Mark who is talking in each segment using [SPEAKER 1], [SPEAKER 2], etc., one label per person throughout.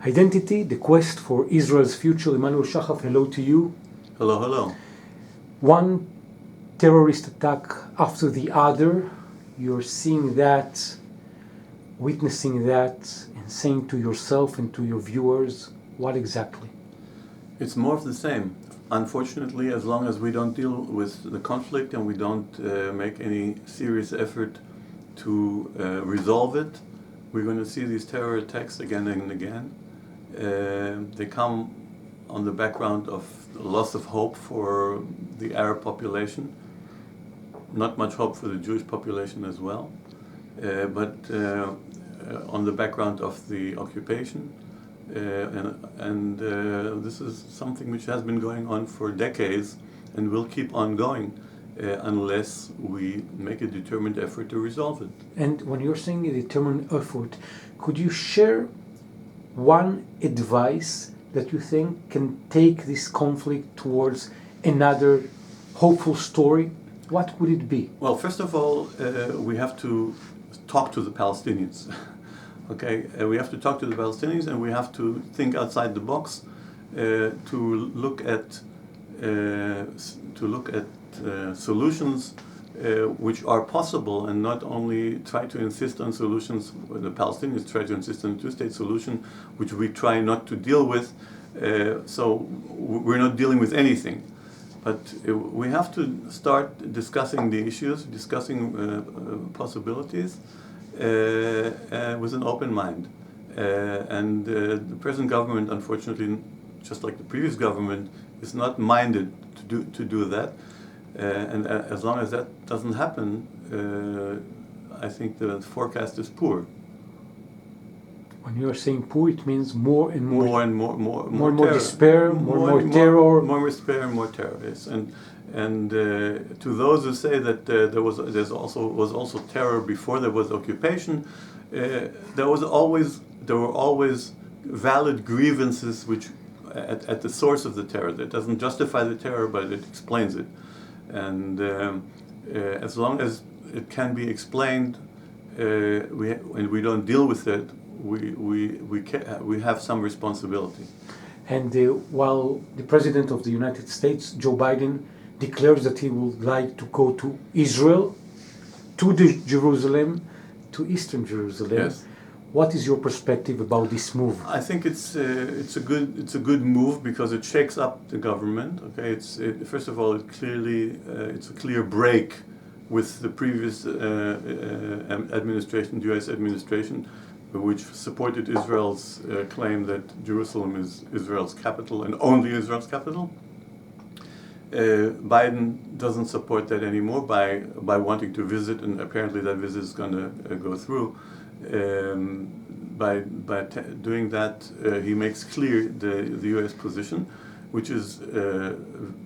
[SPEAKER 1] Identity, the quest for Israel's future. Emmanuel Shachaf, hello to you.
[SPEAKER 2] Hello, hello.
[SPEAKER 1] One terrorist attack after the other. You're seeing that, witnessing that, and saying to yourself and to your viewers, what exactly?
[SPEAKER 2] It's more of the same. Unfortunately, as long as we don't deal with the conflict and we don't make any serious effort to resolve it, we're going to see these terror attacks again and again. They come on the background of loss of hope for the Arab population, not much hope for the Jewish population as well, but on the background of the occupation. And this is something which has been going on for decades and will keep on going unless we make a determined effort to resolve it.
[SPEAKER 1] And when you're saying a determined effort, could you share one advice that you think can take this conflict towards another hopeful story? What would it be?
[SPEAKER 2] Well, first of all, we have to talk to the Palestinians. Okay, we have to talk to the Palestinians, and we have to think outside the box to look at solutions which are possible, and not only try to insist on solutions. The Palestinians try to insist on a two-state solution, which we try not to deal with. So we're not dealing with anything. But we have to start discussing the issues, discussing possibilities with an open mind. And the present government, unfortunately, just like the previous government, is not minded to do that. And as long as that doesn't happen, I think the forecast is poor.
[SPEAKER 1] When you are saying poor, it means more and more
[SPEAKER 2] more
[SPEAKER 1] despair, more terror.
[SPEAKER 2] More despair and more terror. Yes. And to those who say that there was also terror before there was occupation, there were always valid grievances which at the source of the terror. That doesn't justify the terror, but it explains it. And as long as it can be explained, and we don't deal with it, we have some responsibility.
[SPEAKER 1] And while the President of the United States, Joe Biden, declares that he would like to go to Israel, to Jerusalem, to Eastern Jerusalem.
[SPEAKER 2] Yes.
[SPEAKER 1] What is your perspective about this move?
[SPEAKER 2] I think it's a good move because it shakes up the government. Okay, first of all, it's a clear break with the previous administration, U.S. administration, which supported Israel's claim that Jerusalem is Israel's capital and only Israel's capital. Biden doesn't support that anymore by wanting to visit, and apparently that visit is going to go through. By doing that, he makes clear the U.S. position, which is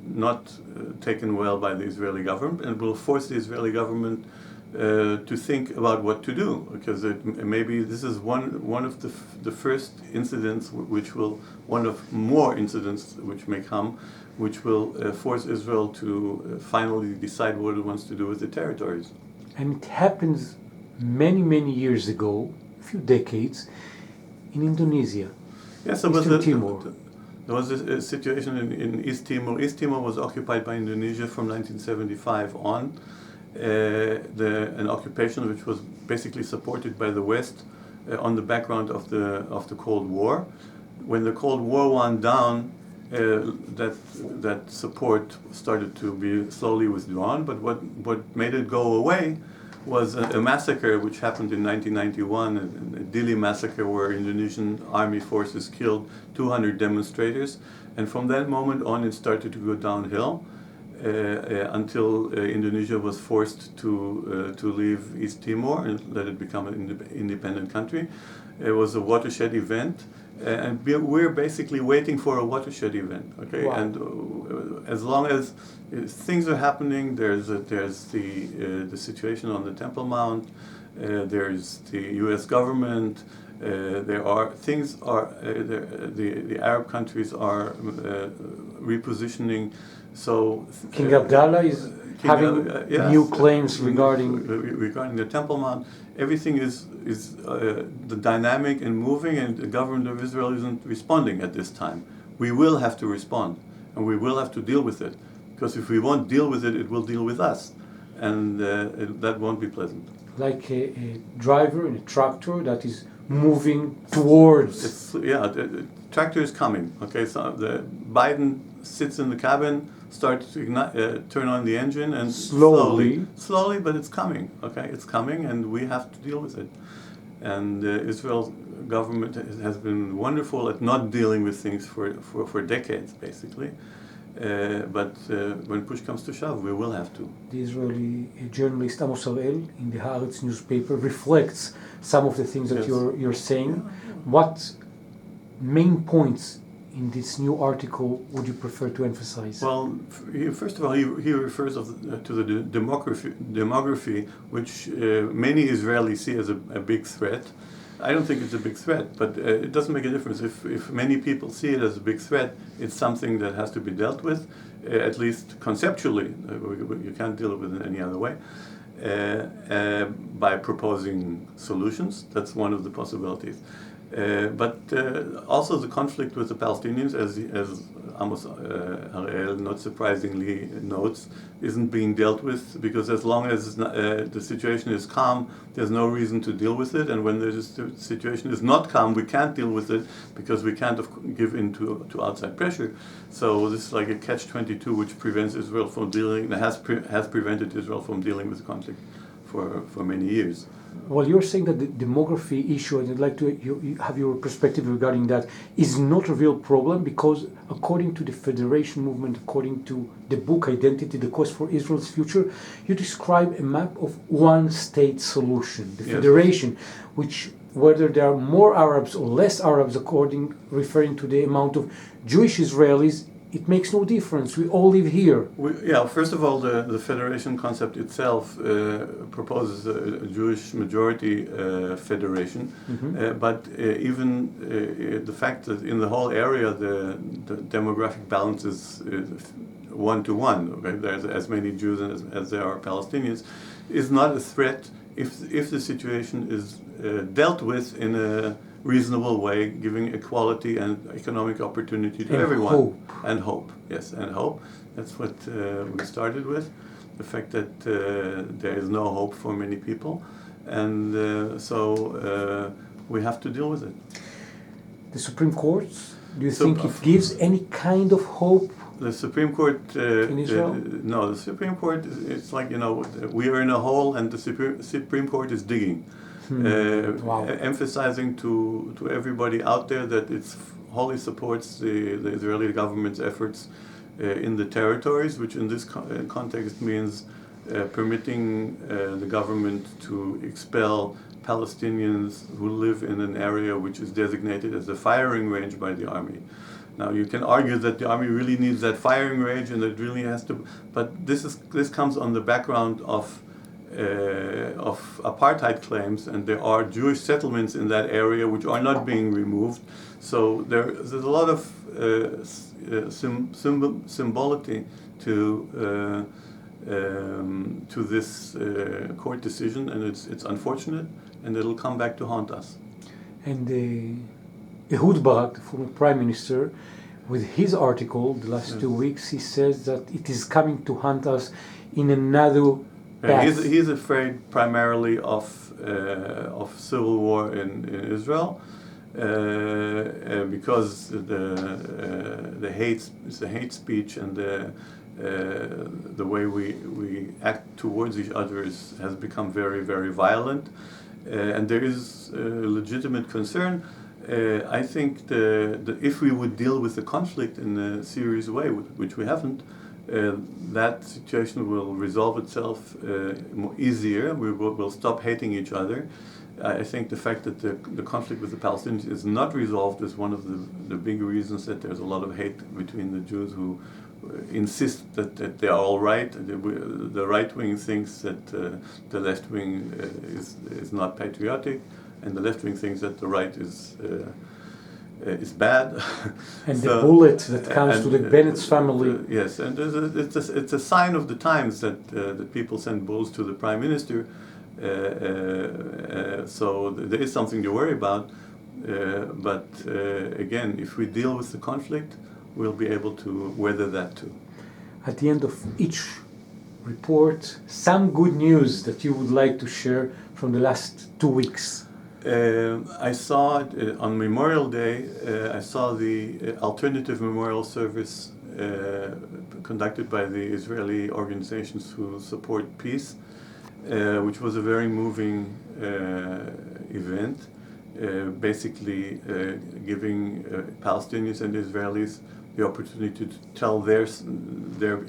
[SPEAKER 2] not taken well by the Israeli government, and will force the Israeli government to think about what to do, because maybe this is one of the first incidents one of more incidents which may come, which will force Israel to finally decide what it wants to do with the territories.
[SPEAKER 1] And it happens many years ago, a few decades, in Indonesia.
[SPEAKER 2] Yes,
[SPEAKER 1] Eastern Timor.
[SPEAKER 2] There was a situation in East Timor. East Timor was occupied by Indonesia from 1975 on. An occupation which was basically supported by the West on the background of the Cold War. When the Cold War wound down, that support started to be slowly withdrawn. But what made it go away was a massacre which happened in 1991, a Dili massacre, where Indonesian army forces killed 200 demonstrators. And from that moment on, it started to go downhill. Until Indonesia was forced to leave East Timor and let it become an independent country. It was a watershed event, and we're basically waiting for a watershed event. Okay, wow. And as long as things are happening, there's the situation on the Temple Mount, there's the U.S. government. The Arab countries are repositioning. So
[SPEAKER 1] King Abdullah is having
[SPEAKER 2] yes,
[SPEAKER 1] new claims regarding
[SPEAKER 2] the Temple Mount. Everything is the dynamic and moving, and the government of Israel isn't responding at this time. We will have to respond, and we will have to deal with it, because if we won't deal with it, it will deal with us, and that won't be pleasant.
[SPEAKER 1] like a driver in a tractor that is moving towards.
[SPEAKER 2] The tractor is coming. Okay, so the Biden sits in the cabin, starts to turn on the engine, and slowly, but it's coming. Okay, it's coming, and we have to deal with it. And Israel's government has been wonderful at not dealing with things for decades, basically. But when push comes to shove, we will have to.
[SPEAKER 1] The Israeli journalist Amos Harel in the Haaretz newspaper reflects some of the things that you're saying. What main points in this new article would you prefer to emphasize?
[SPEAKER 2] Well, first of all, he refers to the demography, which many Israelis see as a big threat. I don't think it's a big threat, but it doesn't make a difference. If many people see it as a big threat, it's something that has to be dealt with, at least conceptually. You can't deal with it any other way, by proposing solutions. That's one of the possibilities. But also the conflict with the Palestinians, as Amos Harel not surprisingly notes, isn't being dealt with, because as long as the situation is calm, there's no reason to deal with it, and when the situation is not calm, we can't deal with it because we can't give in to outside pressure. So this is like a catch-22, which prevents Israel from dealing, has prevented Israel from dealing with the conflict for many years.
[SPEAKER 1] Well, you're saying that the demography issue, and I'd like to have your perspective regarding that, is not a real problem, because according to the Federation movement, according to the book Identity, the Quest for Israel's Future, you describe a map of one-state solution, the Federation, which, whether there are more Arabs or less Arabs, referring to the amount of Jewish Israelis, it makes no difference. We all live here.
[SPEAKER 2] First of all, the federation concept itself proposes a Jewish majority federation, but even the fact that in the whole area the demographic balance is 1-to-1, okay? There's as many Jews as there are Palestinians, is not a threat if the situation is dealt with in a reasonable way, giving equality and economic opportunity to everyone. Hope. And hope. That's what we started with, the fact that there is no hope for many people, and so we have to deal with it.
[SPEAKER 1] The Supreme Court, do you think it gives any kind of hope?
[SPEAKER 2] The Supreme Court,
[SPEAKER 1] in Israel?
[SPEAKER 2] No, the Supreme Court, it's like, we are in a hole and the Supreme Court is digging. Emphasizing to everybody out there that it wholly supports the Israeli government's efforts in the territories, which in this context means permitting the government to expel Palestinians who live in an area which is designated as a firing range by the army. Now, you can argue that the army really needs that firing range and it really has to, but this comes on the background of apartheid claims, and there are Jewish settlements in that area which are not being removed. So there's a lot of symbolicity to this court decision, and it's unfortunate, and it'll come back to haunt us. And
[SPEAKER 1] Ehud Barak, the former prime minister, with his article the last 2 weeks, he says that it is coming to haunt us in another path.
[SPEAKER 2] He's afraid primarily of civil war in Israel, because the hate speech and the way we act towards each other has become very, very violent, and there is legitimate concern. I think if we would deal with the conflict in a serious way, which we haven't, that situation will resolve itself easier. We'll stop hating each other. I think the fact that the conflict with the Palestinians is not resolved is one of the big reasons that there's a lot of hate between the Jews who insist that they are all right. The right wing thinks that the left wing is not patriotic, and the left wing thinks that the right is bad.
[SPEAKER 1] And the bullet that comes to the Bennett's family.
[SPEAKER 2] Yes, and it's a sign of the times that people send bullets to the prime minister. So there is something to worry about. But again, if we deal with the conflict, we'll be able to weather that too.
[SPEAKER 1] At the end of each report, some good news that you would like to share from the last 2 weeks.
[SPEAKER 2] I saw on Memorial Day, I saw the alternative memorial service conducted by the Israeli organizations who support peace, which was a very moving event, basically giving Palestinians and Israelis the opportunity to tell their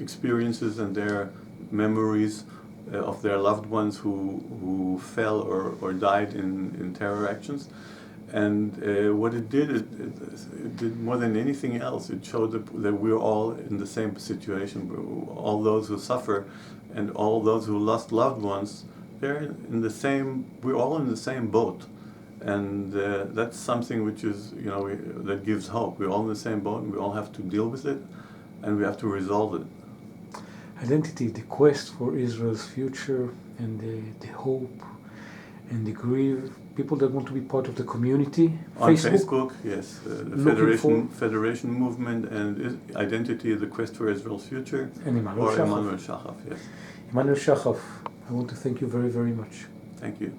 [SPEAKER 2] experiences and their memories of their loved ones who fell or died in terror actions. And what it did, it did more than anything else. It showed that we're all in the same situation. All those who suffer and all those who lost loved ones, they're in the same. We're all in the same boat, and that's something which is, that gives hope. We're all in the same boat, and we all have to deal with it, and we have to resolve it.
[SPEAKER 1] Identity, the quest for Israel's future, and the hope and the grief. People that want to be part of the community.
[SPEAKER 2] On Facebook, yes, the Federation movement and Identity, the quest for Israel's future.
[SPEAKER 1] And
[SPEAKER 2] Emmanuel Shachaf, yes.
[SPEAKER 1] Emmanuel Shachaf, I want to thank you very, very much.
[SPEAKER 2] Thank you.